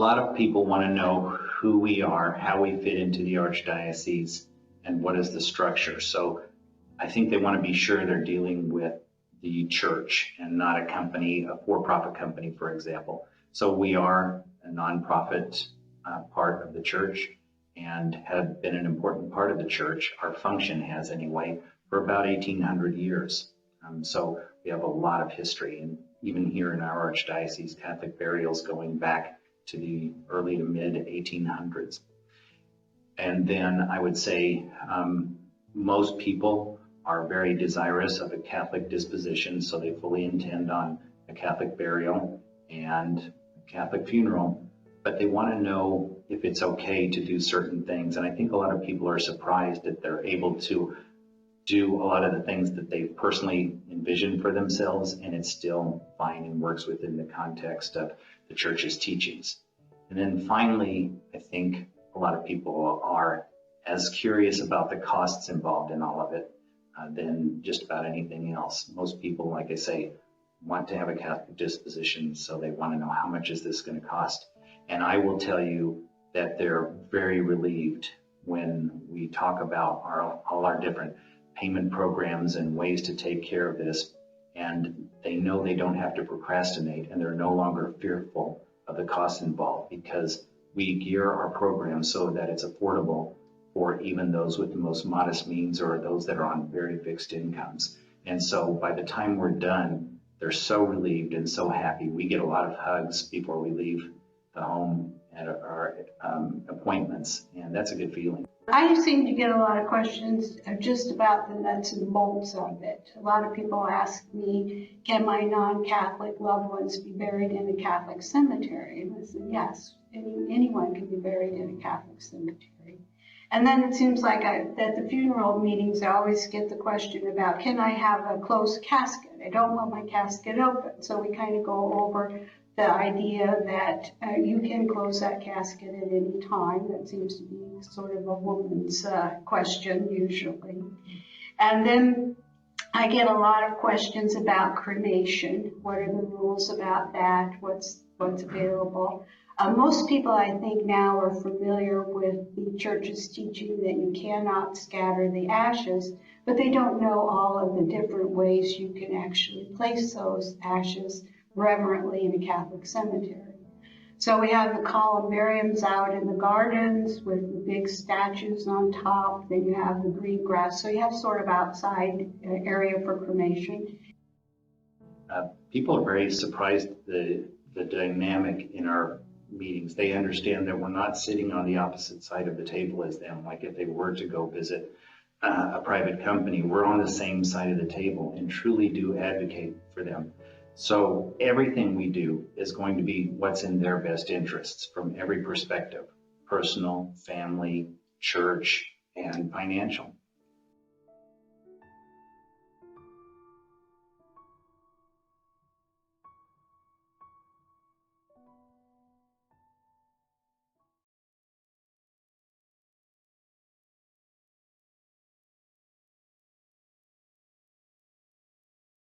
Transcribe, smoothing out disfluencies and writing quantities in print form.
lot of people want to know who we are, how we fit into the Archdiocese, and what is the structure. So I think they want to be sure they're dealing with the church and not a company, a for-profit company, for example. So we are a nonprofit part of the church and have been an important part of the church. Our function has anyway for about 1800 years. So we have a lot of history, and even here in our Archdiocese, Catholic burials going back to the early to mid 1800s. And then I would say most people are very desirous of a Catholic disposition, so they fully intend on a Catholic burial and a Catholic funeral, but they want to know if it's okay to do certain things. And I think a lot of people are surprised that they're able to do a lot of the things that they've personally envisioned for themselves, and it's still fine and works within the context of the church's teachings. And then finally, I think a lot of people are as curious about the costs involved in all of it than just about anything else. Most people, like I say, want to have a Catholic disposition, so they want to know how much is this going to cost. And I will tell you that they're very relieved when we talk about all our different payment programs and ways to take care of this, and they know they don't have to procrastinate, and they're no longer fearful of the costs involved, because we gear our program so that it's affordable for even those with the most modest means or those that are on very fixed incomes. And so by the time we're done, they're so relieved and so happy. We get a lot of hugs before we leave the home at our appointments, and that's a good feeling. I seem to get a lot of questions just about the nuts and bolts of it. A lot of people ask me, can my non-Catholic loved ones be buried in a Catholic cemetery? And I said, yes, anyone can be buried in a Catholic cemetery. And then it seems like at the funeral meetings, I always get the question about, can I have a closed casket? I don't want my casket open. So we kind of go over the idea that you can close that casket at any time. That seems to be sort of a woman's question usually. And then I get a lot of questions about cremation. What are the rules about that? What's available? Most people, I think, now are familiar with the church's teaching that you cannot scatter the ashes, but they don't know all of the different ways you can actually place those ashes reverently in a Catholic cemetery. So we have the columbariums out in the gardens with the big statues on top. Then you have the green grass. So you have sort of outside area for cremation. People are very surprised the dynamic in our meetings. They understand that we're not sitting on the opposite side of the table as them. Like if they were to go visit a private company, we're on the same side of the table and truly do advocate for them. So everything we do is going to be what's in their best interests from every perspective: personal, family, church, and financial.